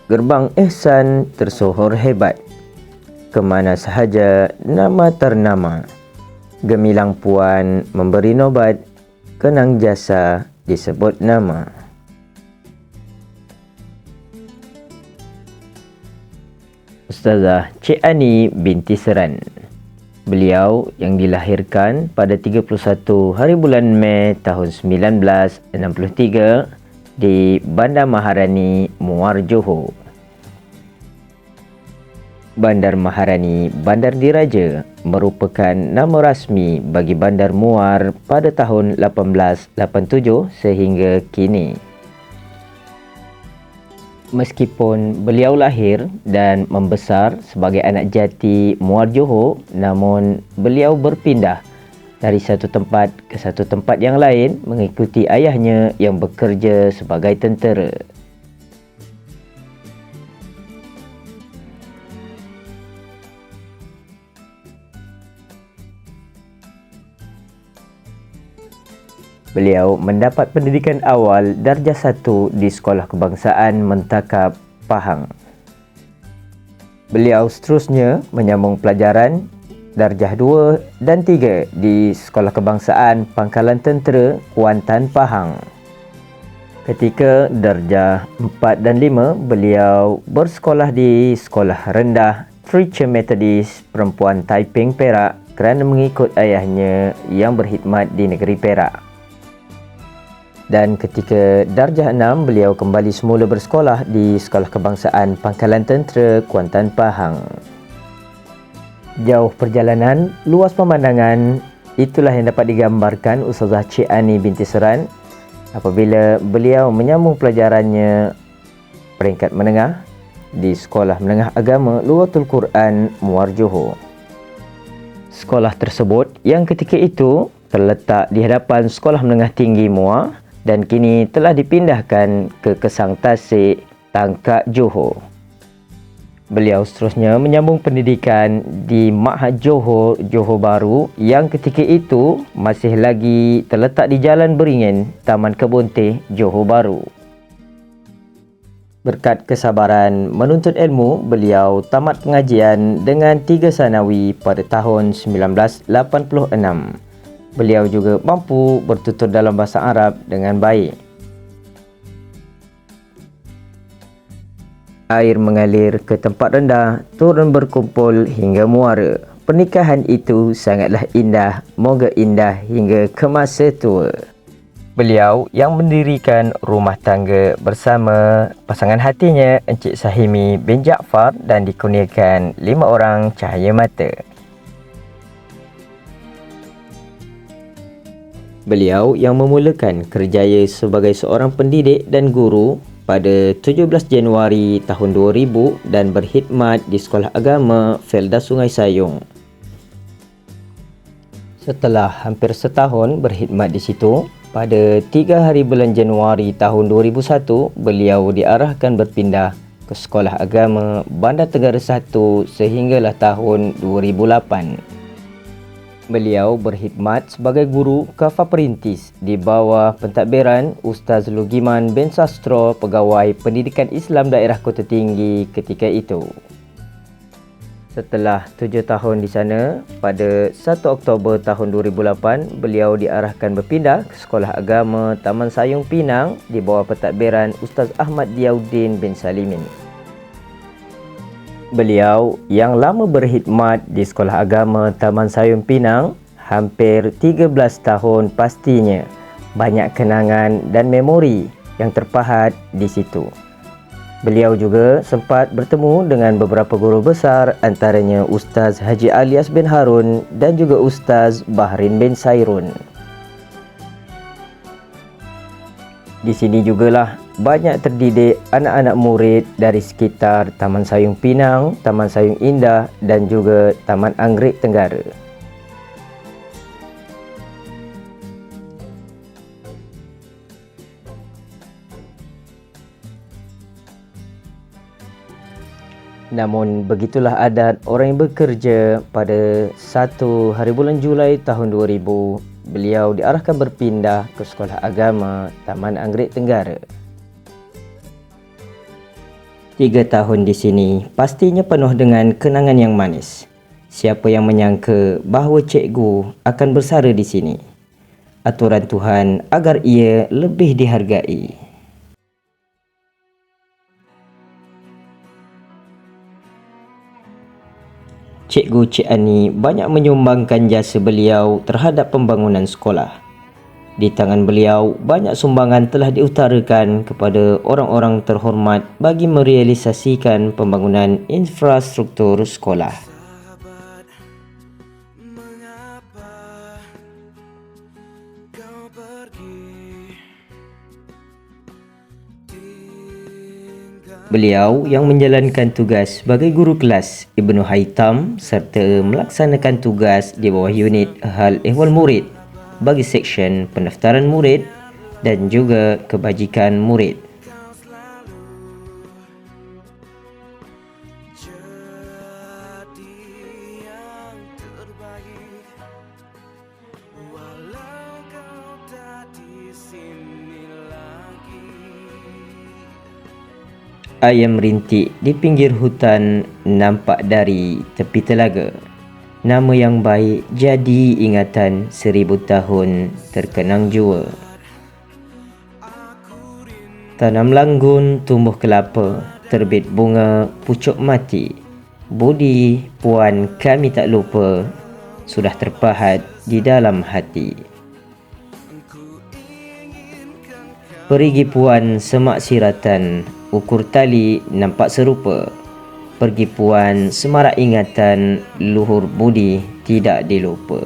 Gerbang Ihsan tersohor hebat. Kemana sahaja nama ternama. Gemilang puan memberi nobat, kenang jasa disebut nama. Ustazah Cik Ani binti Seran. Beliau yang dilahirkan pada 31 hari bulan Mei tahun 1963 di Bandar Maharani, Muar, Johor. Bandar Maharani Bandar Diraja merupakan nama rasmi bagi Bandar Muar pada tahun 1887 sehingga kini. Meskipun beliau lahir dan membesar sebagai anak jati Muar Johor, namun beliau berpindah dari satu tempat ke satu tempat yang lain mengikuti ayahnya yang bekerja sebagai tentera. Beliau mendapat pendidikan awal darjah 1 di Sekolah Kebangsaan Mentakab, Pahang. Beliau seterusnya menyambung pelajaran darjah 2 dan 3 di Sekolah Kebangsaan Pangkalan Tentera, Kuantan, Pahang. Ketika darjah 4 dan 5, beliau bersekolah di Sekolah Rendah Preacher Methodist Perempuan Taiping, Perak kerana mengikut ayahnya yang berkhidmat di negeri Perak. Dan ketika darjah 6, beliau kembali semula bersekolah di Sekolah Kebangsaan Pangkalan Tentera, Kuantan, Pahang. Jauh perjalanan, luas pemandangan, itulah yang dapat digambarkan Ustazah Cik Ani binti Seran apabila beliau menyambung pelajarannya peringkat menengah di Sekolah Menengah Agama Luatul Quran, Muar, Johor. Sekolah tersebut yang ketika itu terletak di hadapan Sekolah Menengah Tinggi Muar dan kini telah dipindahkan ke Kesang Tasik, Tangkak, Johor. Beliau seterusnya menyambung pendidikan di Ma'had Johor, Johor Bahru yang ketika itu masih lagi terletak di Jalan Beringin, Taman Kebun Teh, Johor Bahru. Berkat kesabaran menuntut ilmu, beliau tamat pengajian dengan 3 sanawi pada tahun 1986. Beliau juga mampu bertutur dalam bahasa Arab dengan baik. Air mengalir ke tempat rendah, turun berkumpul hingga muara. Pernikahan itu sangatlah indah, moga indah hingga ke masa tua. Beliau yang mendirikan rumah tangga bersama pasangan hatinya Encik Sahimi bin Jaafar dan dikurniakan 5 orang cahaya mata. Beliau yang memulakan kerjaya sebagai seorang pendidik dan guru pada 17 Januari tahun 2000 dan berkhidmat di Sekolah Agama Felda Sungai Sayong. Setelah hampir setahun berkhidmat di situ, pada 3 hari bulan Januari tahun 2001, beliau diarahkan berpindah ke Sekolah Agama Bandar Tenggara 1 sehinggalah tahun 2008. Beliau berkhidmat sebagai guru kafah perintis di bawah pentadbiran Ustaz Lugiman bin Sastro, Pegawai Pendidikan Islam Daerah Kota Tinggi ketika itu. Setelah 7 tahun di sana, pada 1 Oktober tahun 2008, beliau diarahkan berpindah ke Sekolah Agama Taman Sayong, Pinang di bawah pentadbiran Ustaz Ahmad Diauddin bin Salimin. Beliau yang lama berkhidmat di Sekolah Agama Taman Sayong, Pinang, hampir 13 tahun pastinya. Banyak kenangan dan memori yang terpahat di situ. Beliau juga sempat bertemu dengan beberapa guru besar, antaranya Ustaz Haji Alias bin Harun dan juga Ustaz Bahrin bin Sairun. Di sini jugalah banyak terdidik anak-anak murid dari sekitar Taman Sayong Pinang, Taman Sayong Indah dan juga Taman Anggrek Tenggara. Namun begitulah adat orang yang bekerja. Pada 1 hari bulan Julai tahun 2000, beliau diarahkan berpindah ke Sekolah Agama Taman Anggrek Tenggara. 3 tahun di sini pastinya penuh dengan kenangan yang manis. Siapa yang menyangka bahawa cikgu akan bersara di sini? Aturan Tuhan agar ia lebih dihargai. Cikgu Cik Ani banyak menyumbangkan jasa beliau terhadap pembangunan sekolah. Di tangan beliau, banyak sumbangan telah diutarakan kepada orang-orang terhormat bagi merealisasikan pembangunan infrastruktur sekolah. Beliau yang menjalankan tugas sebagai guru kelas Ibnu Haitam serta melaksanakan tugas di bawah unit hal ehwal murid bagi seksyen pendaftaran murid dan juga kebajikan murid. Ayam rintik di pinggir hutan nampak dari tepi telaga. Nama yang baik jadi ingatan 1000 tahun terkenang jua. Tanam langgun tumbuh kelapa, terbit bunga pucuk mati. Budi puan kami tak lupa, sudah terpahat di dalam hati. Perigi puan semak siratan, ukur tali nampak serupa. Pergi puan semarak ingatan, luhur budi tidak dilupa.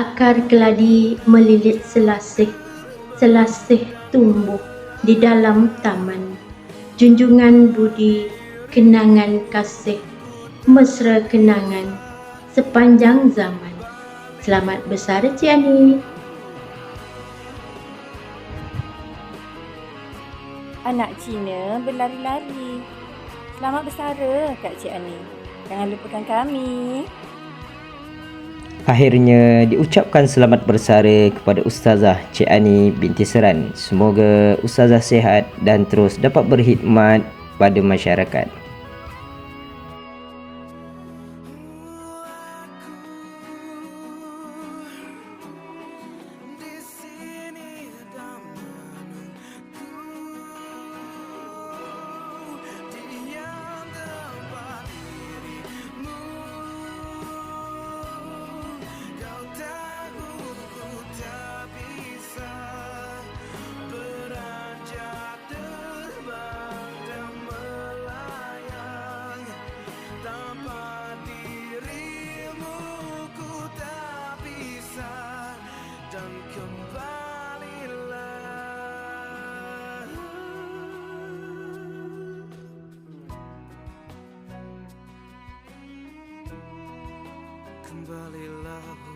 Akar keladi melilit selasih, selasih tumbuh di dalam taman. Junjungan budi, kenangan kasih, mesra kenangan sepanjang zaman. Selamat bersara Cik Ani. Anak Cina berlari-lari. Selamat bersara Kak Cik Ani. Jangan lupakan kami. Akhirnya diucapkan selamat bersara kepada Ustazah Cik Ani binti Seran. Semoga Ustazah sihat dan terus dapat berkhidmat pada masyarakat. Kembalilah